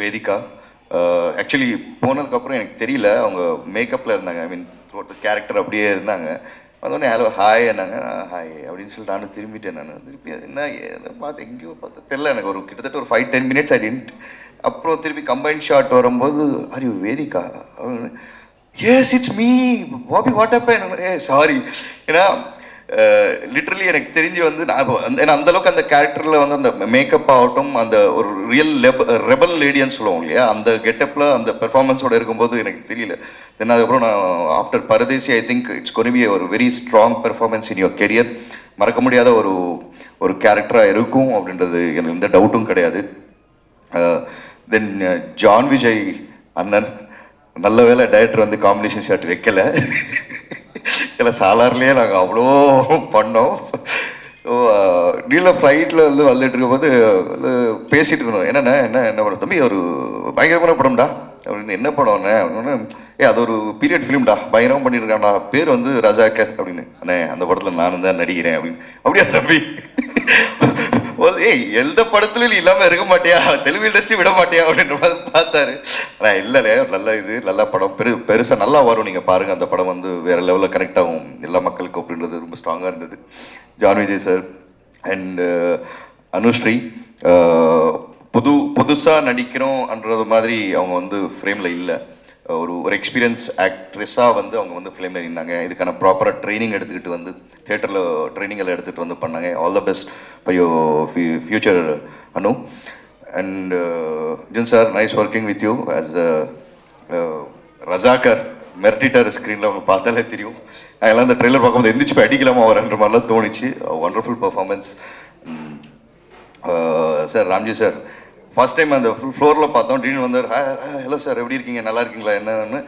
Vedika. Actually போனதுக்கப்புறம் எனக்கு தெரியல, அவங்க மேக்கப்பில் இருந்தாங்க. ஐ மீன் கேரக்டர் அப்படியே இருந்தாங்க. வந்தோடனே ஹலோ ஹாய் என்னாங்க, ஹாய் அப்படின்னு சொல்லிட்டு நானும் திரும்பிட்டேன். நான் திருப்பி என்ன பார்த்து எங்கேயோ பார்த்து தெரில, எனக்கு ஒரு கிட்டத்தட்ட ஒரு 5-10 மினிட்ஸ் ஆகிட்டு. அப்புறம் திருப்பி கம்பைன் ஷாட் வரும்போது are you Vedika? Yes it's me Bobby what happen. Sorry. ஏன்னா லிட்ரலி எனக்கு தெரிஞ்சு வந்து நான் ஏன்னா அந்தளவுக்கு அந்த கேரக்டரில் வந்து அந்த மேக்கப் ஆகட்டும், அந்த ஒரு ரியல் ரெபல் லேடின்னு சொல்லுவோம் இல்லையா, அந்த கெட்டப்பில் அந்த பெர்ஃபார்மன்ஸோடு இருக்கும்போது எனக்கு தெரியல. தென் அதுக்கப்புறம் நான் after Paradesi I think it's gonna be ஒரு very strong performance in your career. மறக்க முடியாத ஒரு கேரக்டராக இருக்கும் அப்படின்றது எனக்கு எந்த டவுட்டும் கிடையாது. தென் ஜான் விஜய் அண்ணன், நல்ல வேலை டைரக்டர் வந்து காம்பினேஷன் ஷாட் வைக்கலை. இல்லை சாலார்லேயே நாங்கள் அவ்வளோ பண்ணோம். ஸோ நீல ஃப்ளைட்டில் வந்து வந்துட்டு இருக்கும்போது பேசிகிட்டு இருந்தோம். என்ன படம் தம்பி, ஒரு பயங்கரமான படம்டா அப்படின்னு. என்ன படம்ண்ணே? அது ஒரு பீரியட் ஃபிலிம்டா, பயங்கரமாக பண்ணியிருக்கான்டா, பேர் வந்து ரஜாக்கர் அப்படின்னு. அண்ணே அந்த படத்தில் நானும் தான் நடிக்கிறேன் அப்படின்னு. அப்படியா தம்பி? எந்த படத்துலையும் நீ இல்லாமல் இருக்க மாட்டியா, தெலுங்கு இண்டஸ்ட்ரி விட மாட்டியா அப்படின்ற மாதிரி பார்த்தாரு. ஆனால் இல்லைல்ல, நல்ல இது நல்ல படம், பெருசாக நல்லா வரும், நீங்கள் பாருங்கள். அந்த படம் வந்து வேறு லெவலில் கனெக்ட் ஆகும் எல்லா மக்களுக்கும் அப்படின்றது ரொம்ப ஸ்ட்ராங்காக இருந்தது. John Vijay sir and Anusree புதுசாக நடிக்கிறோம்ன்றது மாதிரி அவங்க வந்து ஃப்ரேமில் இல்லை. ஒரு எக்ஸ்பீரியன்ஸ் ஆக்ட்ரெஸ்ஸாக வந்து அவங்க வந்து ஃபிலிமில் நின்னாங்க. இதுக்கான ப்ராப்பராக ட்ரைனிங் எடுத்துக்கிட்டு வந்து தியேட்டரில் ட்ரைனிங் எல்லாம் எடுத்துகிட்டு வந்து பண்ணாங்க. All the best for your future Anu. And Jun sir, nice working with you as Razakar. மெர்டிட்டர் ஸ்க்ரீனில் அவங்க பார்த்தாலே தெரியும். அதெல்லாம் அந்த ட்ரெய்லர் பார்க்கும்போது எந்திரிச்சு போய் அடிக்கலாமா வரன்ற மாதிரிலாம் தோணிச்சு. Wonderful performance. Sir Ramji sir, first time அந்த ஃப்ளோரில் பார்த்தோம். திடீர்னு வந்தார், ஹலோ சார் எப்படி இருக்கீங்க, நல்லா இருக்கீங்களா, என்னன்னு.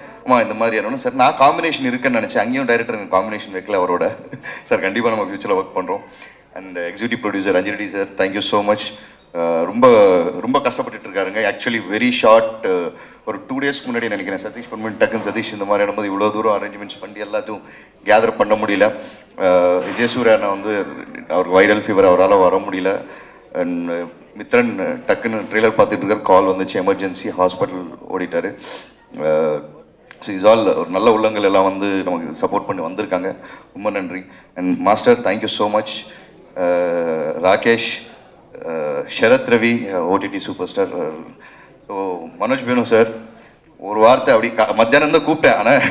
இந்த மாதிரி என்ன சார், நான் காம்பினேஷன் இருக்குன்னு நினச்சேன். அங்கேயும் டைரக்டர் எனக்கு காம்பினேஷன் வைக்கல அவரோட. சார் கண்டிப்பாக நம்ம ஃபியூச்சரில் ஒர்க் பண்ணுறோம். And executive producer Anjali sir, thank you so much. ரொம்ப ரொம்ப கஷ்டப்பட்டுட்டு இருக்காருங்க. ஆக்சுவலி வெரி ஷார்ட், ஒரு 2 டேஸ்க்கு முன்னாடி நினைக்கிறேன் சதீஷ் பண்ணி டக்குன்னு சதீஷ் இந்த மாதிரி போது இவ்வளோ தூரம் அரேஞ்ச்மெண்ட்ஸ் பண்ணி எல்லாத்தையும் கேதர் பண்ண முடியல. விஜயசூர்யா வந்து அவருக்கு வைரல் ஃபீவர், அவரால் வர முடியல. அண்ட் மித்ரன் டக்குன்னு ட்ரெய்லர் பார்த்துட்டு இருக்கார், கால் வந்துச்சு, எமர்ஜென்சி ஹாஸ்பிட்டல் ஓடிட்டார். ஸோ இஸ் ஆல் ஒரு நல்ல உள்ளங்கள் எல்லாம் வந்து நமக்கு சப்போர்ட் பண்ணி வந்திருக்காங்க. ரொம்ப நன்றி. And master thank you so much. Rakesh, Sharath Ravi, OTT super star. So Manoj Benu sir, ஒரு வார்த்தை அப்படி மத்தியானம் தான் கூப்பிட்டேன், ஆனால்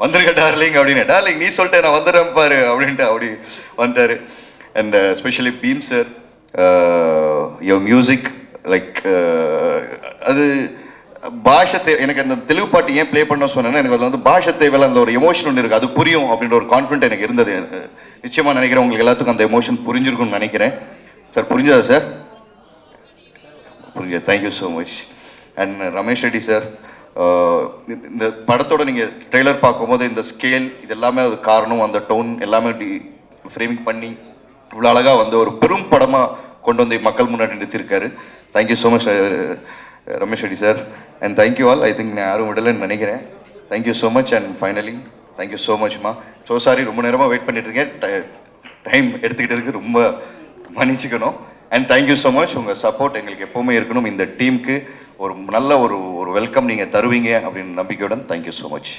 வந்துருக்க டார்லிங் அப்படின்னு. டார்லிங் நீ சொல்லிட்டேன், நான் வந்துடுறேன் பாரு அப்படின்ட்டு அப்படி வந்துட்டார். And especially Bheem sir, your music like அது பாஷை எனக்கு அந்த தெலுங்கு பாட்டு ஏன் ப்ளே பண்ண சொன்னேன்னா, எனக்கு அதில் வந்து பாஷை தேவையில்ல, அந்த ஒரு எமோஷன் ஒன்று இருக்குது, அது புரியும் அப்படின்ற ஒரு கான்ஃபிடென்ட் எனக்கு இருந்தது. நிச்சயமாக நினைக்கிறேன் உங்களுக்கு எல்லாத்துக்கும் அந்த எமோஷன் புரிஞ்சிருக்கும்னு நினைக்கிறேன். சார் புரிஞ்சதா சார்? புரிஞ்சது, thank you so much. And Ramesh Reddy sir, இந்த படத்தோட நீங்கள் ட்ரெய்லர் பார்க்கும்போது இந்த ஸ்கேல் இது எல்லாமே அது காரணம், அந்த டோன் எல்லாமே ஃப்ரேமிங் பண்ணி இவ்வளோ அழகாக வந்து ஒரு பெரும் படமாக கொண்டு வந்து மக்கள் முன்னாடி நிறுத்திருக்காரு. Thank you so much Ramesh Reddy sir. And thank you all. I think நான் யாரும் விடலைன்னு நினைக்கிறேன். Thank you so much. And finally thank you so மச்மா. ஸோ சாரி, ரொம்ப நேரமாக வெயிட் பண்ணிட்டு இருக்கேன், டைம் எடுத்துக்கிட்டதுக்கு ரொம்ப மன்னிச்சுக்கணும். And thank you so much. உங்கள் சப்போர்ட் எங்களுக்கு எப்போவுமே இருக்கணும். இந்த டீமுக்கு ஒரு நல்ல ஒரு வெல்கம் நீங்கள் தருவீங்க அப்படின்னு நம்பிக்கையுடன் தேங்க்யூ ஸோ மச்.